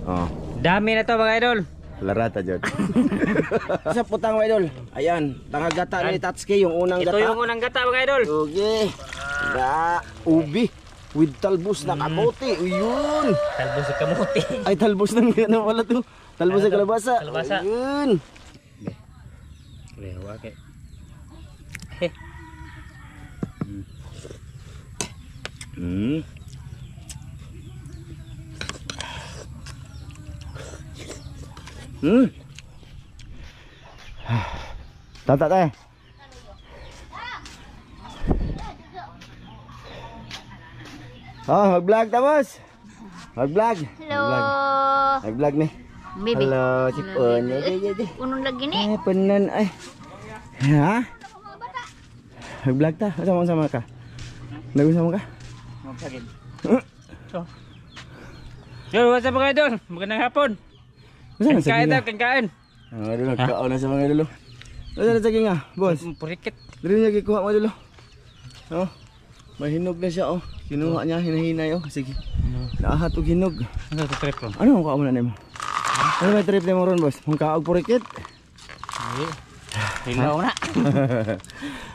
Oh. Dami na to mga idol. Larata dyan. Sa putang mga idol. Ayan, tangagata ni Tatsuki, yung unang Ito gata. yung unang gata mga idol. Okay. Ubi with talbos na kamote. Uyun. Talbos sa kamuti. Ay, talbos ng gana wala to. Talbos sa kalabasa. Kalabasa. Uyun. Lewa kay. Hmm. Tata teh. Oh, mag-vlog tapos. Mag-vlog. Hello. Mag-vlog nih. Baby. Halo, Cipon. Jadi. Unong lagi ni. Penan ay. Ha? Mag-vlog ta? Sama-sama ka? Nag-sama ka? Magsagin. So. Yo, what's up mga idol? Magandang hapon. Kain daw, kain. Dulu, kaon na sa mga dulu. Ano na saging nga, boss? Purikit. Dali niya gikuha mo dulu. Oh. Mahinog na siya oh. Kinuha niya, hinahinay oh. Sige. Naahatog hinog. Ano to trip ko? Ano ang kaon na nimo? Ano may trip mo ron, boss? Mong kaog purikit. Hilaw na.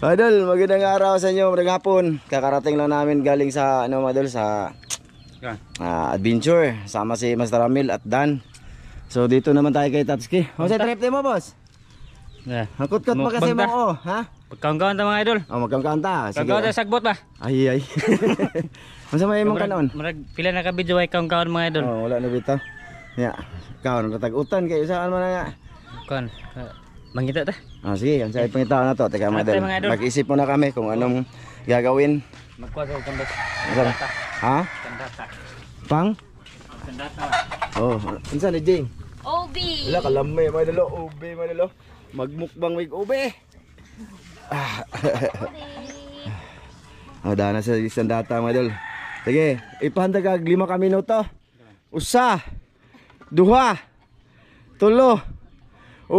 Idol, magandang araw sa inyo, magandang hapon. Kakarating lang namin galing sa ano mga idol sa adventure sama si Master Ramil at Dan. So dito naman tayo kay Tatsuki. O sa trip mo, boss? Yeah. Hakot-kot mo kasi mo oh, ha? Pagkaon-kaon ta mga idol. Oh, magkanta. Sige. Pagkaon ta sagbot ba? Ay. Masa may imong kanon? Marag pila na ka video ay kaon-kaon mga idol. Oh, wala na bitaw. Ya. Kaon katag-utan kay saan man nga. Kon. Mangita ta. Ah, sige, ang say pangitaon na to. Teka mga idol. Mag-isip muna kami kung anong gagawin. Magkuha sa kandas. Ha? Kandata. Pang? Kandata. Oh, unsa ni Jing? Obi. Wala kalamay mga idol, ube mga idol. Magmukbang wig ube. Oh, dana sa isang data mga idol. Sige, ipahanda ka 5 ka minuto. Usa. 2. 3. 4.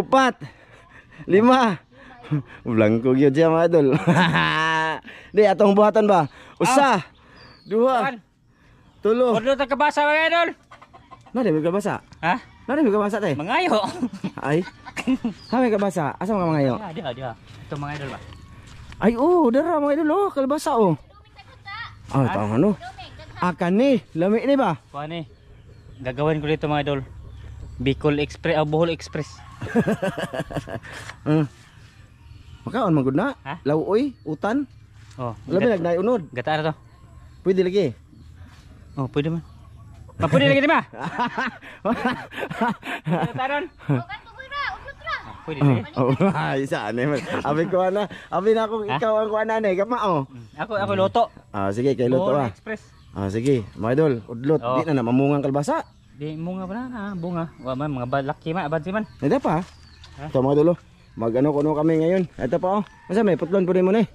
5. Blangko gyud siya mga idol. Di atong buhatan ba? Usa. 2. 3. Ordo ta kabasa mga idol. Nade mi kabasa? Ha? Nade mi kabasa te? Mangayo. Ay. Ha mi kabasa? Asa mga mangayo? Dia. Ito mga idol ba? Ay oh, dara mga idol oh, kalabasa oh. Ah, tama no. Akan ni, lami ni ba? Kuha ni. Gagawin ko dito mga idol. Bicol Express, Bohol Express. Makaon magud na. Ha? Lauoy, utan. Oh, Labi nagnay unod. gata na to. Pwede lagi. Oh, pwede man. Pwede lagi di ba? Taron. Pwede lagi. Oh, ay saan man. Abi ko na. Abi na ako ikaw ang kuan na ni, kamao. Ako luto. Ah, sige kay luto Bohol ah. Express. Ah, sige, mga idol, udlot. Oh. Di na mamungang kalbasa. Di bunga pa na, bunga. Wa man mga laki man, abansi man. Ito pa. Ito mga idol. Mag-ano kuno kami ngayon. Ito pa oh. Masa may putlon po rin mo ni.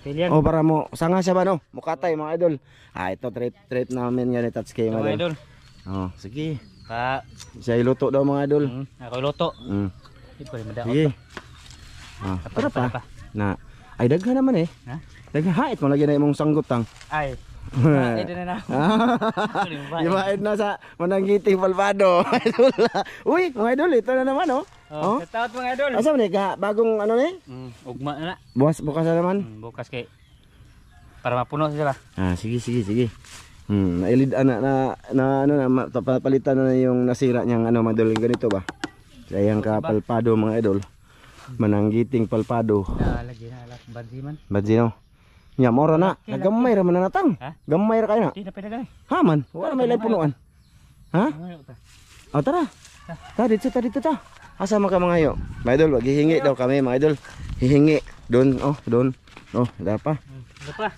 Pilihan. Oh, para mo sanga siya ba no? Mukatay mga idol. Ah, ito trip namin nga ni Tatsuki Mga mga idol. idol. Oh, sige. Pa. Siya iluto daw mga idol. Ako luto. Di ko rin madaot. Sige. Ah, tara pa. Na. Ay daghan naman eh. Ha? Daghan hait mo lagi na imong sanggutang. Ay. Ito na na. Ibaid na sa mananggiting palpado. Uy, mga idol, ito na naman oh. Oh, shoutout mga idol. Asa man ni ka bagong ano ni? Ugma na na. Bukas na naman. Bukas kay para mapuno sila. Ah, sige. Nailid na ano na palitan na yung nasira niyang ano mga idol ganito ba. Sayang ka palpado mga idol. Mananggiting palpado. Lagi na bansi man. Badino. Nya moro na. Gamay ra man na natang. Gamay ra kayo na. Di na pwede gani. Ha man, wala may lay punuan. Ha? Oh, tara. Dito ta. Asa man ka mga yo? Mga idol, wag hihingi daw kami mga idol. Hihingi doon, doon. Oh, wala pa. Ano pa?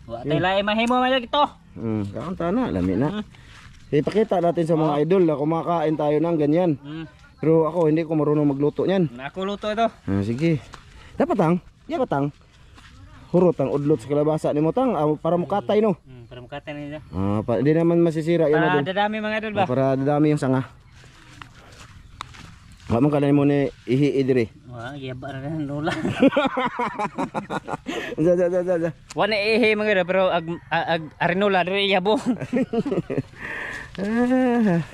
Wa tay lae mahimo man ito. Kaunta na, lami na. Ipakita natin sa mga idol na kumakain tayo ng ganyan. Pero ako hindi ko marunong magluto niyan. Ako luto ito. Sige. Dapat tang. Ya batang. Hurot ang udlot sa kalabasa ni mo tang para mukatay no. Para mukatay na nila. Hindi naman masisira yan para idol. dadami mga idol ba? Para dadami yung sanga. Wa man kanay mo ni ihi diri. Wa yaba ra na lola. Za. Wa na ihi mga idol pero ag arinola diri yabo.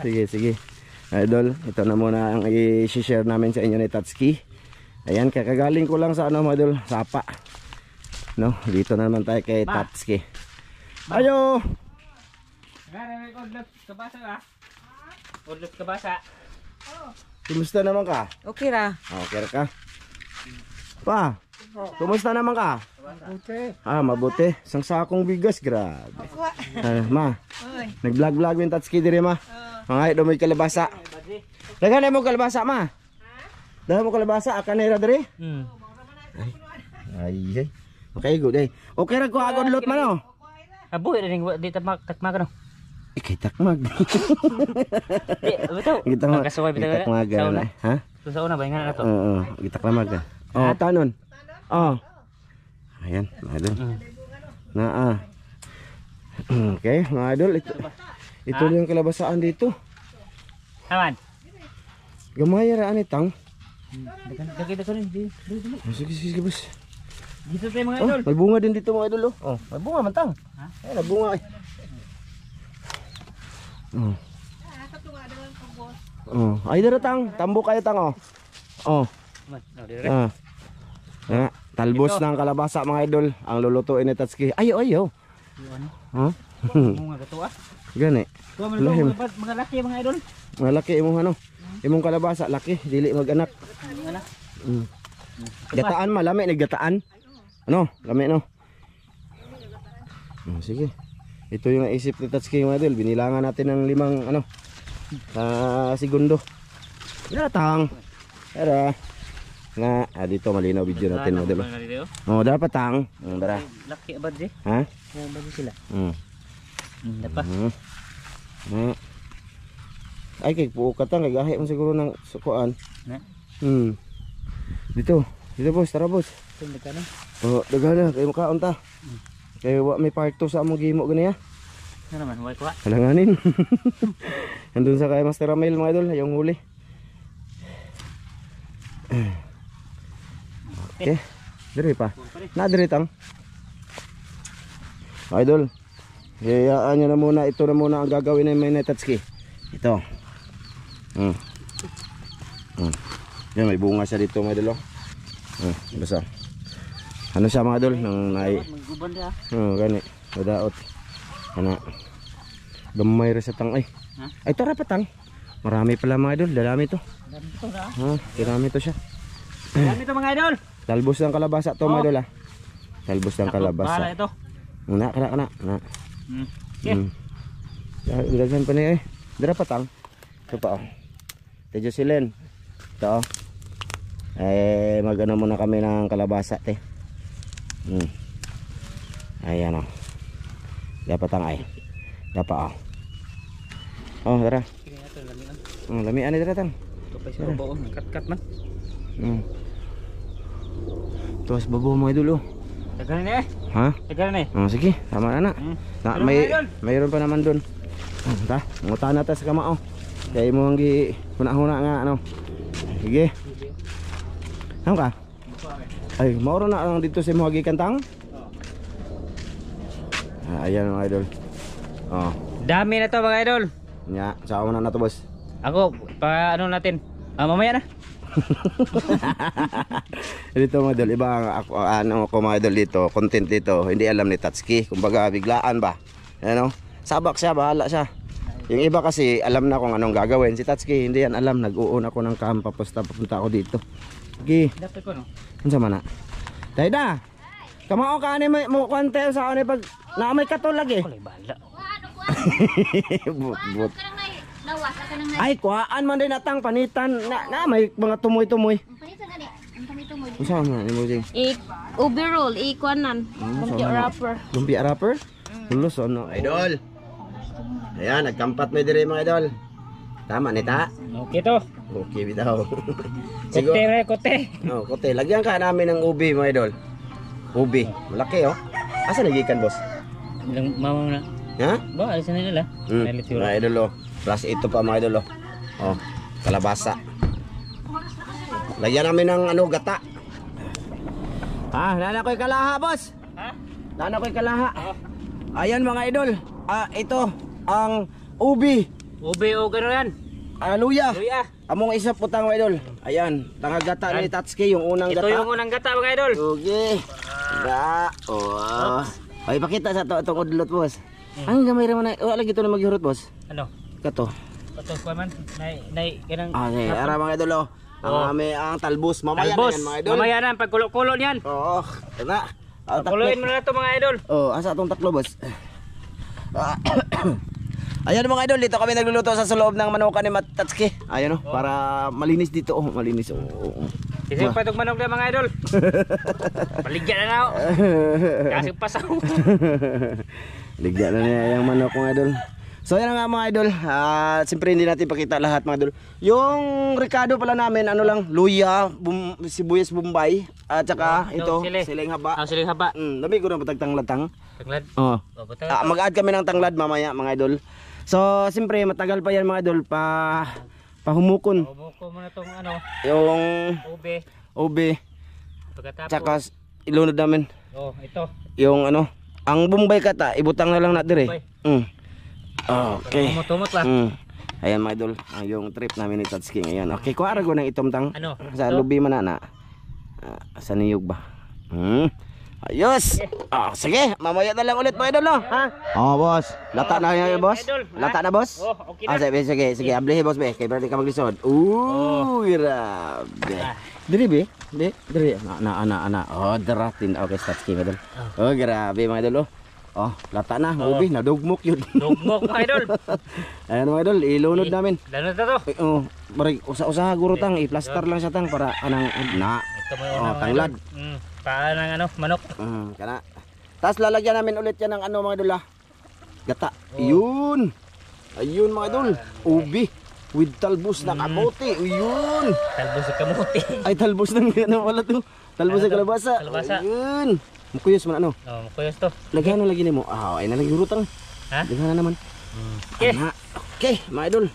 Sige, sige. Idol, ito na muna ang i-share namin sa inyo ni Tatsuki. Ayan, kakagaling ko lang sa ano mga idol, Sapa. No, dito na naman tayo kay Tatsuki. Ayo! Udlot kabasa ah. Udlot kabasa. Kumusta naman ka? Okay ra. Okay ka? Pa, kumusta naman ka? Mabuti. Mabuti. Isang sakong bigas, grabe. Ma, nag-vlog-vlog yung Tatsuki diri ma. Mga idol, may kalabasa. Dagan mo kalabasa ma. Dagan mo kalabasa, akan na diri. Ay. Okay, good day. Okay ra ko agad lot man oh. Abo ning di takmak no. Ikay takmag. Beto. Kasuway bitaw. Takmag. Ha? Sa una ba nga na to? Oo, gitakmag. Oh, tanon. Oh. Ayan, mga idol. Okay, mga idol, ito yung kalabasaan dito. Aman. Gamay ra ani tang. Dagdag rin di. Sige, boss. Dito tayo mga idol. May bunga din dito mga idol oh. May bunga man tang. Ha? Ay, bunga ay. Ay dara tang, tambo kayo tang oh. Talbos ng kalabasa mga idol, ang lulutuin ni Tatsuki. Ayo. Ha? Bunga gato ah. Gani. Mga laki mga idol. Mga laki imong ano? Imong kalabasa laki, dili mag-anak. Gataan malami ni gataan. Ano? Lami no. Sige. Ito yung naisip ni Tatsuki mga idol. Binilangan natin ng 5 ano segundo. Datang. Tara. Na, dito malinaw video natin mga idol. Oh, dapat tang. Tara. Laki abad di. Ha? Kaya ba sila? Dapat. Ay kay puo ka tang gahi mo siguro ng sukuan. Na. Dito boss, tara boss. Tundagana. Oh, dagana kay makaon ta. Kay wa may part 2 sa among gimo gani ha. Ano naman, huwag ko. Halanganin. Nandun sa kay Master Ramil mga idol, yung huli. Okay. Diri pa. Na diri tang. Idol. Hayaan nyo na muna, ito na muna ang gagawin ng may Tatsuki. Ito. Yan, may bunga siya dito mga idol. Basta. Ano siya mga idol? Nang nai. Magguban dia. Gani. Madaot. Ana. Gamay ra sa tang ay. Ay tara pa tang. Marami pala mga idol, dalami to. Marami to siya. Dami to mga idol. Talbos ng kalabasa to mga idol Talbos ng kalabasa. Para ito. Kana. Okay. Daghan pa ni Dira pa tang. Ito pa Tejo silen. Ito magano muna kami ng kalabasa te. Ayan dapat tang ay. Dapat tara. Lamian ni dira tang. Kapay sa babo, kat-kat man. Tuwas babo mga idol Tagal na Ha? Tagal na Sige, tama na mayroon pa naman doon. Nguta na ta sa kamao. Kaya mo ang huna-huna nga ano. Sige. Ano ka? Ay, mauro na lang dito sa mga gikantang. Ayan mga idol. Dami na to mga idol. Nya, saan na to boss? Ako, pa ano natin? Mamaya na. Dito mga idol, iba ako mga idol dito, content dito, hindi alam ni Tatsuki, kumbaga biglaan ba? Ano? Sabak siya, bahala siya. Yung iba kasi alam na kung anong gagawin. Si Tatsuki hindi yan alam, nag-uun ako ng camp papunta ako dito. Sige. Dapat ko no. Unsa man na? Dayda. Kamao ka ani mo kwante sa ani pag na may katulag Kulay bala. But. Ay, kuhaan man din natang panitan na may mga tumoy-tumoy. Panitan gani. Ang panitan mo. Unsa man imo ding? Overall, ikuanan. Lumpia wrapper. Lumpia wrapper? Pulos ano? Idol. Ayan, nagkampat may dire mga idol. Tama nita? Okay to. Okay bitaw. Kote. Kote. Lagyan ka namin ng ubi mga idol. Ubi, malaki Asa nagikan boss? Ilang mama na. Ha? Ba, alisan na nila. Mga idol Plus ito pa mga idol kalabasa. Lagyan namin ng gata. Nana ko'y kalaha boss. Nana ko'y kalaha. Ayan mga idol. Ito ang ubi ube o gano'n yan. Luya. Luya. Among isa putang mga idol. Ayan, tanga gata ni Tatsuki, yung unang Ito gata. yung unang gata mga idol. Okay. Da. Oh. Ay pakita sa to itong udlot boss. Ang gamay ra man na. Wala gito na maghurot boss. Ano? Kato. Ito pa man. Nay kanang Okay, ara mga idol oh. Ang talbos mamaya talbos. na yan mga idol. Mamaya na pagkulo-kulo niyan. Oo. Na. Kuloyin mo na ito mga idol. Oh, asa atong taklo boss. Ayan mga idol, dito kami nagluluto sa loob ng manukan ni Tatsuki. Ayan oh, para malinis dito oh, malinis oh. Kasi patog manok na mga idol. Paligyan na ako. Kasi pasaw. Ligyan na niya yung manok mga idol. So yan nga mga idol, siyempre hindi natin pakita lahat mga idol. Yung Ricardo pala namin, ano lang, luya, sibuyas bombay, at saka ito, siling haba. Siling haba. Dami ko na patagtanglad tang. Tanglad. Oo. Butang. Mag-add kami ng tanglad mamaya mga idol. So siyempre matagal pa yan mga idol, pahumukon. Bumuko mo na tong ano, Yung ube, pagkatapos. tsaka ilunod namin. Oh, ito. Yung ano, ang bombay kata, ibutang na lang na dire. Okay. Tumot lang. Ayan mga idol, yung trip namin ni Tatsuki ngayon. Okay, kung arago ng itom tang Ano? sa lubi man na. Sa niyog ba? Ayos. Sige, mamaya na lang ulit mga idol, no? Ha? Boss. Lata na yan, boss. Idol, ha? Lata na, boss? Okay na. Sige, ablihe, boss, be. Kaya berarti ka maglisod. Grabe. Diri, be? Diri. Ana. Daratin. Okay, Tatsuki, mga idol. Grabe, mga idol, lata na, ubi, nadugmok yun. Dugmok mga idol. Ayan mga idol, ilunod namin. Lanod na to. Marig, usa-usa guro tang, i-plaster lang siya tang para anang na. Ito mo yung mga tanglad. idol. Paa ng ano, manok. Kana. Tapos lalagyan namin ulit yan ng ano mga idol gata. Yun. Ayun mga idol, ubi with talbos na kamote. Yun. Talbos sa kamuti. Ay talbos ng ano wala to. Talbos sa kalabasa. Kalabasa. Ayun. Mukuyos man ano. Kuyos to. Lagyan na lagi nimo. Ay nalagi hurutang. Ha? Daghan na naman. Okay. Okay, mga idol.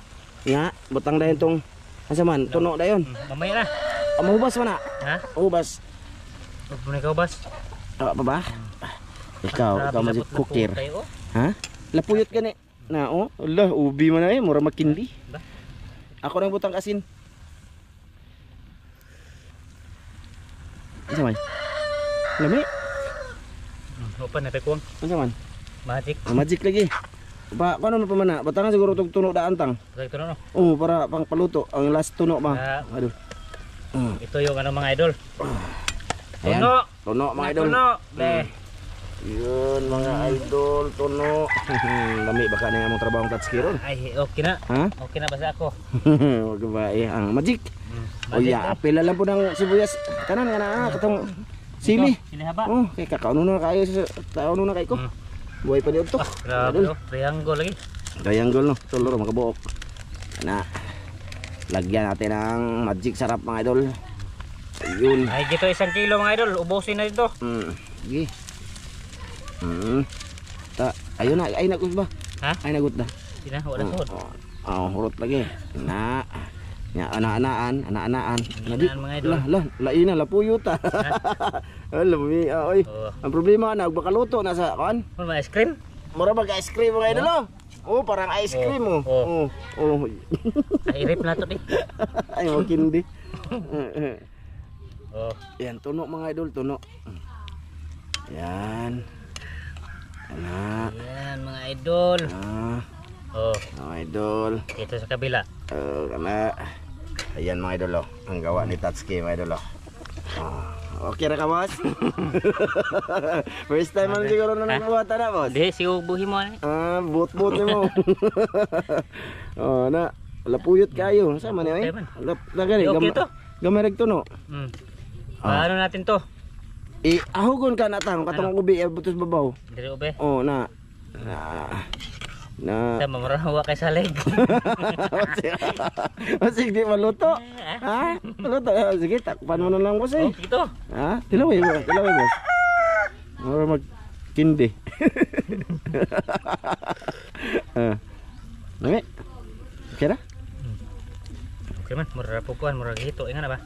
Nga, butang dayon tong asa man, tuno dayon. Mamaya na. Mahubas man na. Ha? Ubas. Huwag mo na ikaw, boss. Pa ba? Ikaw magic cooker. Ha? Lapuyot gani. Na Allah, ubi man na mura makindi. Ako nang butang asin. Asa man? Lami? Open na tayo. Asa man? Magic. Magic lagi. Paano na pa man na? Batangan siguro itong tuno daan tang. Ito no. Para pang paluto. Ang last tuno ba? Aduh. Ito yung ano mga idol. Ayan. Tuno. Tuno mga idol. Tuno. Yun mga idol, tuno. Lami baka na yung trabaho ng Tatsuki ron. Ay, okay na. Ha? Okay na basta ako. Wag ba ang magic. Magic Ya, apela lang po ng sibuyas. Kanan nga na katong sili. Sili haba. Kay kakauno na kayo sa taon na kay ko. Buhay pa niyo to. Grabe oh, triangle lagi. Triangle no, tulor makabuok. Na. Lagyan natin ng magic sarap mga idol. Ayun. Ay, gito 1 kilo mga idol. Ubusin na dito. Sige. Ayun na, ay nagut ba? Ha? Ay nagut na. Sina, wala sahod. Hurot lagi. Na. Nya ana-anaan. Ana-anaan mga idol. Laina lapuyuta. Alam mo, oy. Ang problema na bakaluto na sa kan. Ano ba ice cream? Mura mag ice cream mga idol. Parang ice cream Ay, rip na to di. Ay makindi. Yan, tuno mga idol, tuno. Yan. Yan mga idol. Mga idol. Ito sa kabila. Ayan mga idol, ang gawa ni Tatsuki mga idol. Okay na ka, boss? First time man siguro na nagbuhatan na, boss? Di, siubuhin mo na. Buot-buot ni mo. Na, lapuyot kayo. Sama niya eh. Lagari, okay to. gamereg to no. Paano natin to? Ahugon ka na tang, katong ubi, butos babaw. Diri ube. Na. Tama, marawa kay salig. Sige, di maluto. Ha? Maluto. Sige, takpan mo na lang, boss eh. Ito. Ha? Tilaway, boss. Mura magkindi. Nami? Okay na? Okay man, mura pukuan, mura gito. Ingan na ba?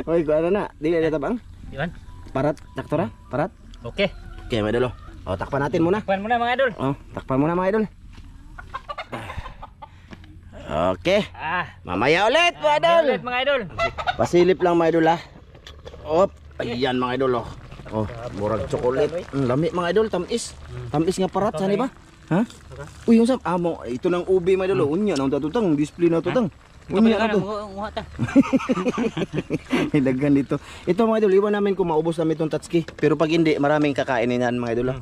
Oy, kuha na. Dili na tabang? Iwan? Parat, taktora? Parat? Okay. Okay, mga idol. Takpan natin muna. Takpan muna mga idol. Takpan muna mga idol. Okay. Ah, Mamaya ulit mga idol. ulit mga idol. Pasilip lang mga idol ha. Op. Ayan mga idol oh. Oh, murag chocolate. Lami mga idol, tamis. Tamis nga parat, saan ba? Ha? Uy, yung sab, amo, ito lang ubi mga idol. Unya nang tatutang, display na tutang. Unya na to. Muha ta. Ilagyan dito. Ito mga idol, iwan namin kung maubos namin itong tatski. Pero pag hindi, maraming kakainin yan mga idol.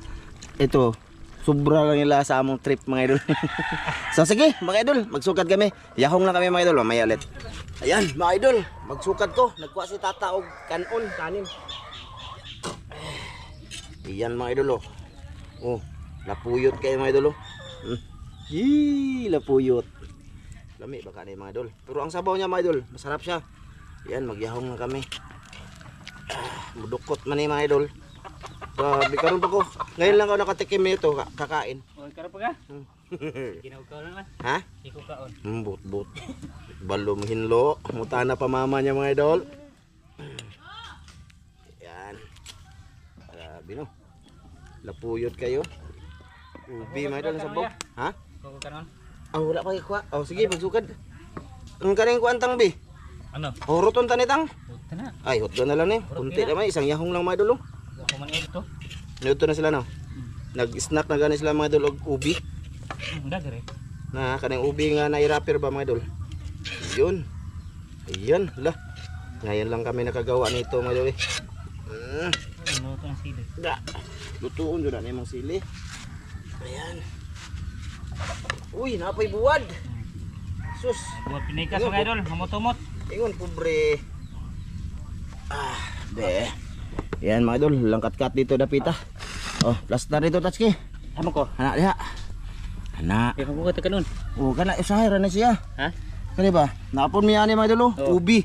Ito, sobra lang nila sa among trip mga idol. So sige mga idol, magsukat kami. Yahong lang kami mga idol, mamaya ulit. Ayan mga idol, magsukat ko. Nagkuha si tata og kanon, kanin. Ayan mga idol oh. Oh, lapuyot kayo mga idol oh. Yee, lapuyot. Lami baka na mga idol. Pero ang sabaw niya mga idol, masarap siya. Ayan, magyahong na kami. Mudukot man mga idol. Grabe karon pa ko. Ngayon lang ako nakatikim nito, kakain. Oy, karo pa ka? Ginagaw lang man. Ha? Iko kaon. Bot. Balom hinlo, mutana pa mama niya mga idol. Ayan. Grabe no. Lapuyot kayo. Ubi mga idol sa sabaw. Ha? Kuko kanon. Wala pa ikuha. Sige, magsukad. Ang kaning kuantang bi. Ano? Horoton tanitang. Buta na. Ay, hotdo na lang ni. Kunti naman, isang yahong lang mga idol. Ako man ito. Nuto na sila no. Nag-snack na gani sila mga idol og ubi. Dagre. Na kanang ubi nga na i-wrapper ba mga idol. Yun. Ayan, hala. Ngayon lang kami nakagawa nito mga idol. Ano to ang sili? Da. Lutuon jud na imong sili. Ayan. Uy, napay buwad. Sus. Buat pinikas mga idol, hamot-humot. Ingon pobre. Be. Yan mga idol, langkat-kat dito dapita. Oh, plaster dito Tatski. Amo ko. Anak diha. Anak. Kaya ko ka kanon. Oh, kana usahay ra na siya. Ha? Kani ba? Napon mi ani mga idol oh. Ubi.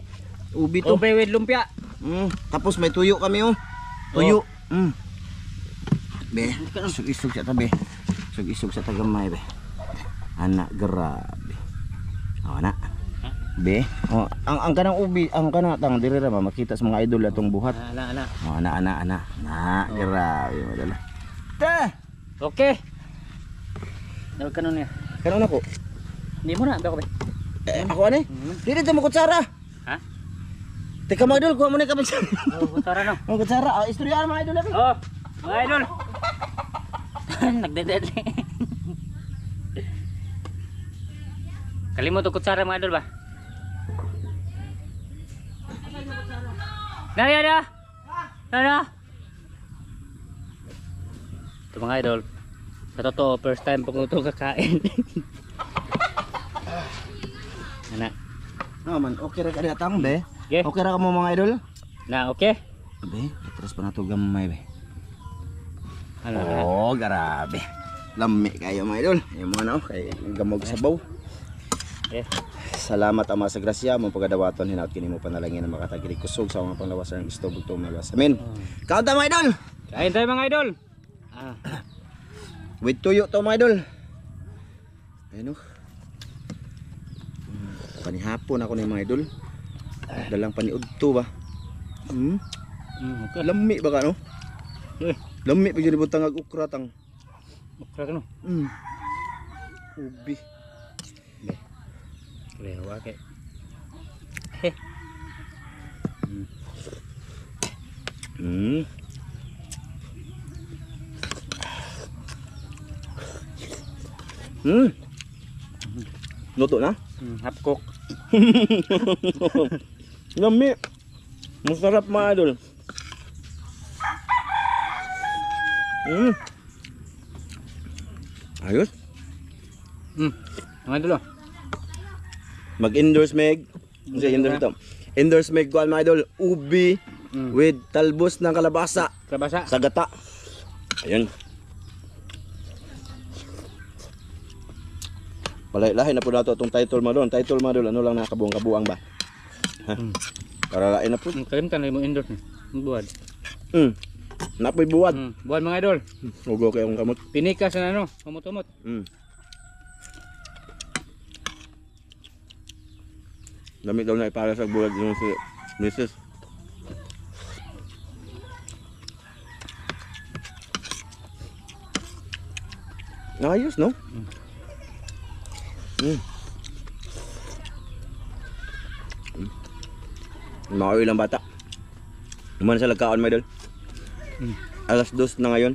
Ubi to. Ube with lumpia. Tapos may tuyo kami oh. Tuyo. Be, isug-isug sa tabi. Isug-isug sa tagamay be. Anak grabe. Oh, anak. Be, oh, ang kanang ubi, ang kanang diri ra makita sa mga idol atong buhat. Ana. Oh, anak. Grabe madala. Ta. Okay. Daw kanon niya. Kanon ako. Hindi mo na, ba ko ba? Ako ani? Dili ta mo kutsara. Ha? Teka mga idol, kuha mo na kami. Oh, butara no. Oh, kutsara. Istorya mga idol abi. Oh, mga idol. Nagdedet. Kalimot og kutsara mga idol ba? Nara. Ito mga idol. Sa totoo, first time pag ito kakain. Anak. Man, okay ra ka datang be. Okay. Okay ra ka mo mga idol? Na, okay? Be, atras pa na to gamay be. Ano? Oh, grabe. Lami kayo mga idol. Yung mga no, kay gamog sabaw. Okay. Salamat ama sa grasya mo pagadawaton hinaut kini mo panalangin na makatagiri kusog sa mga panglawasan ng gusto bugto malas. Amen. Kaon ta mga idol. Kain tayo mga idol. With tuyo to mga idol. Ayun oh. Panihapon ako ni mga idol. Dalang paniudto ba? Okay. Lami ba ka no? Lami pa gyud butang ag ukra tang. Ukra ka no? Ubi. Lewa kay. Luto na? Half cook. Lami. Masarap mga idol. Ayos. Mga idol. Mag-endorse meg. Kasi endorse ito. Endorse meg ko mga idol. Ubi with talbos ng kalabasa. Kalabasa. Sa gata. Ayun. Palay-lahin na po nato itong title mga idol. Title mga idol, ano lang nakabuang-kabuang ba? Ha? Para lain na po. Kalimtan na mo endorse ni. Buwad. Napoy buwad. Buwad mga idol. Ugo kayong kamot. Pinikas na ano, humot-humot. Lamig daw na ipara sa buwad yung si Mrs. Ayos no? Mga ilang bata. Naman sa lagkaon mga idol. Alas 2 na ngayon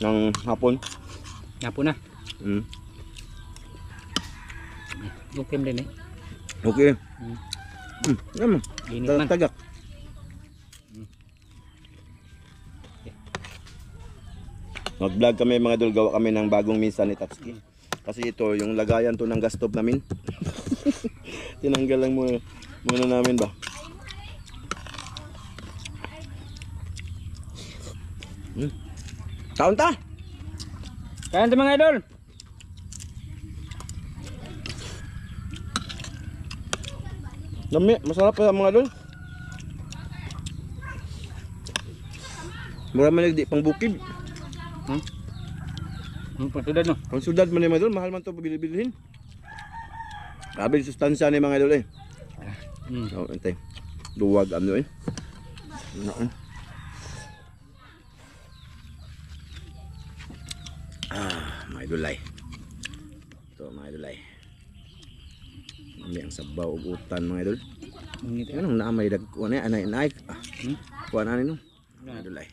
ng hapon. Napo na. Mm. Okay din eh. Okay. Naman. Init man. Tagak. Mag-vlog kami mga idol, gawa kami ng bagong misa ni Tatsuki. Kasi ito, yung lagayan to ng gas stove namin. Tinanggal lang muna namin ba. Kaon ta! Kain to mga idol. Lami, masarap pa mga idol. Mura man di pang bukid. Pagtudad no. Ang sudad man ni mga idol, mahal man to pabili-bilhin. Grabe yung sustansya ni mga idol eh. Oh, ante. Duwag ano eh. Mga idol ay. Ito mga idol ay. May ang sabaw ug utan mga idol. Anong naamay dagko na anay. Kuha na nino. Mga idol ay.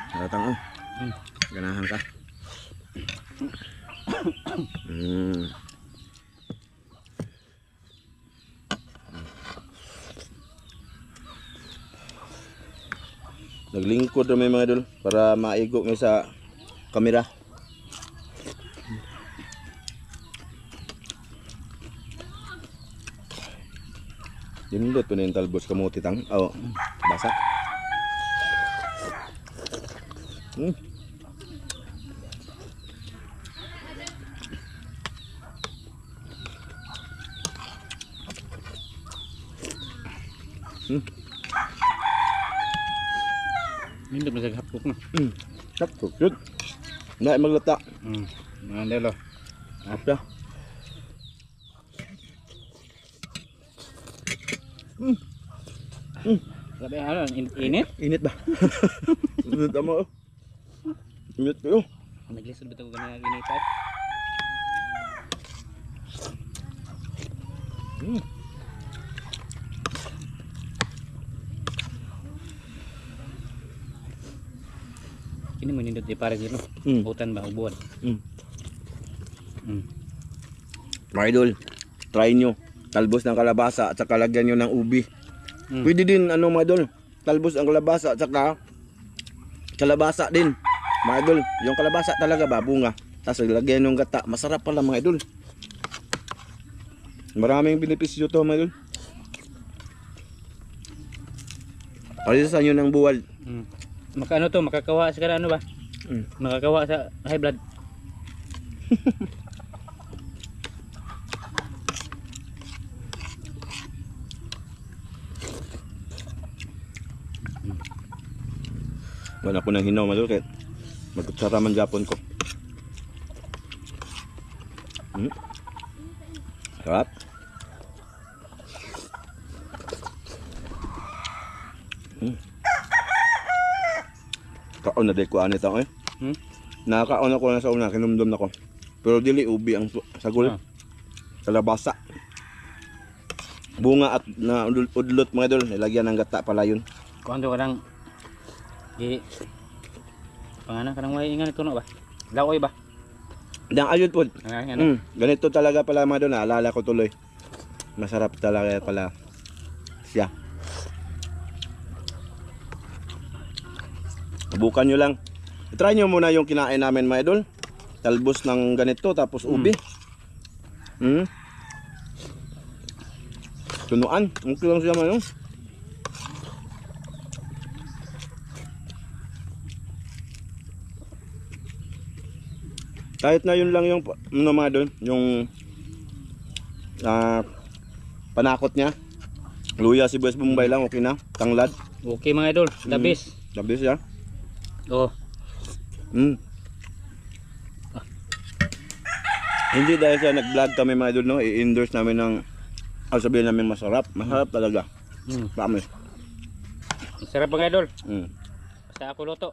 Halatang oh. Ganahan ka. Naglingkod kami mga idol para maigo nga sa kamera. Dinindot po na yung talbos kamuti tang. Oh, basa. Hindi ba hapok na? Hapok yun. Hindi maglata. Mga idol. Apa? Grabe ano, init? Init ba? Init mo. Init ko. Naglisod ba ito ganyan ginitay? Ini mo nindot di para dito. Utan ba ubuan? Mga idol, try nyo. Talbos ng kalabasa at saka lagyan nyo ng ubi. Pwede din ano mga idol, talbos ang kalabasa at saka kalabasa din. Mga idol, yung kalabasa talaga ba, bunga. Tapos lagyan ng gata, masarap pala mga idol. Maraming benepisyo to mga idol. Alisan nyo ng buwal. Maka ano to, makakawa sa ano ba? Makakawa sa high blood. Wala ko nang hinaw mga idol, kaya magkutsara man Japon ko. Sarap. Kaon na dahil ko anit ako eh. Nakakaon ako na sa una, kinumdum na ko. Pero dili ubi ang sagol. Kalabasa. Bunga at na udlot mga idol, nilagyan ng gata pala yun. Kuan to kadang pangana kanang may ingan ito no ba? Laoy ba? Dang ayun po. Ganito talaga pala mga idol, naalala ko tuloy. Masarap talaga pala siya. Subukan nyo lang. I-try nyo muna yung kinain namin mga idol. Talbos ng ganito tapos ubi. Tunuan. Okay lang siya man. Kahit na yun lang yung ano mga idol, yung panakot niya. Luya, sibuyas, bombay lang, okay na. Tanglad. Okay mga idol, the best. The best ya. Oh. Hindi dahil sa nag-vlog kami mga idol, no, i-endorse namin ng sabihin namin masarap. Masarap talaga. Promise. Sarap mga idol. Basta ako luto.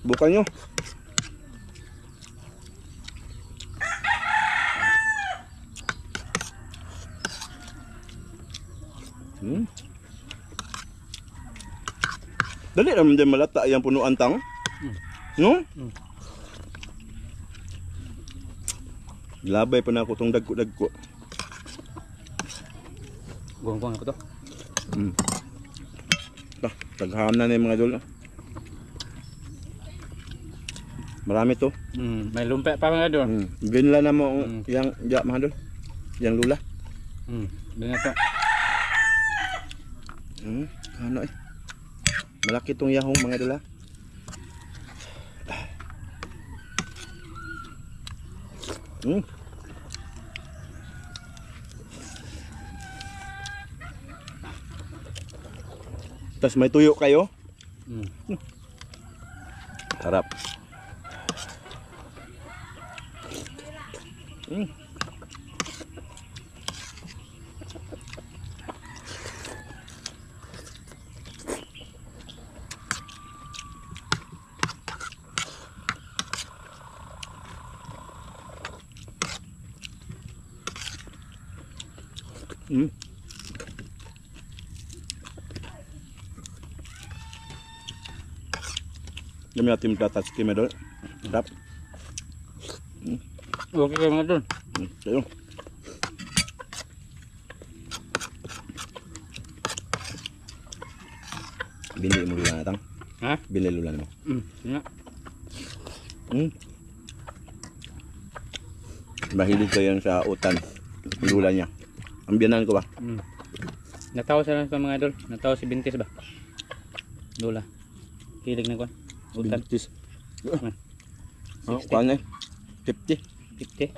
Bukan nyo. Dali naman din malata yung punuan tang. No? Labay pa na ako tong dagko-dagko. Buang-buang ako to. Tagham na yung mga idol. Marami to. May lumpia pa mga idol. Binla na mo yang mga idol. Yang lula. Dengan to. Ano eh. Malaki tong yahong mga idol ha. Tapos may tuyo kayo. Sarap. Kami natin tatas kami doon. Sarap. Okay kayo mga idol. Tayo. Bili mo lula natang. Ha? Bili lula mo. Nga. Mahilig ko yan sa utan. Lula niya. Ang biyanan ko ba? Natawa sa mga idol. Natawa si Bintis ba? Lola. Hilig na ko. Utan. Bintis. Kuan eh. 50. 50.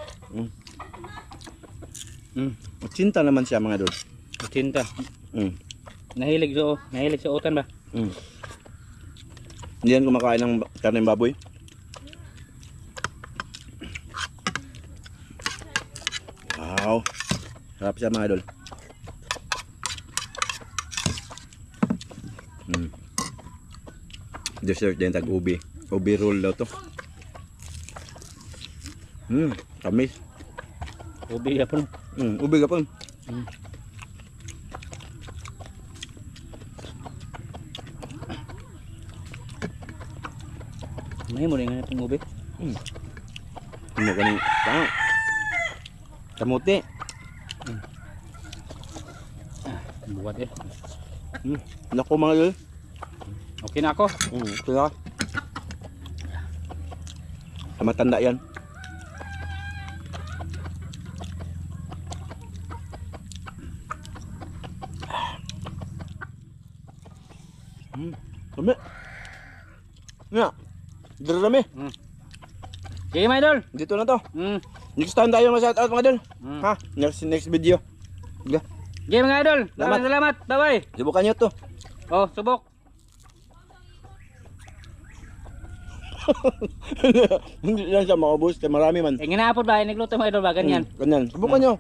Cinta naman siya mga idol. Cinta. Nahilig sa utan ba? Hindi yan kumakain ng karne ng baboy. Wow. Sarap siya mga idol. Dessert din tag ubi. Ubi roll daw to. Tamis. Ubi yapon. Ubi gapon. May mo rin nga itong ubi. Ano kaning kamuti. Buat eh. Naku mga idol. Okay na ako. Kaya. Matanda yan. Dami. Nga. Dami. Okay mga idol. Dito na to. Next time tayo ma-shout out mga idol. Ha? Next video. Okay mga idol. Salamat. Salamat. Bye-bye. Subukan nyo to. Oh, subok. Hindi lang siya maubos. Kaya marami man. Ginapod ba? Nagluto mga idol ba? Ganyan. Ganyan. Subukan nyo.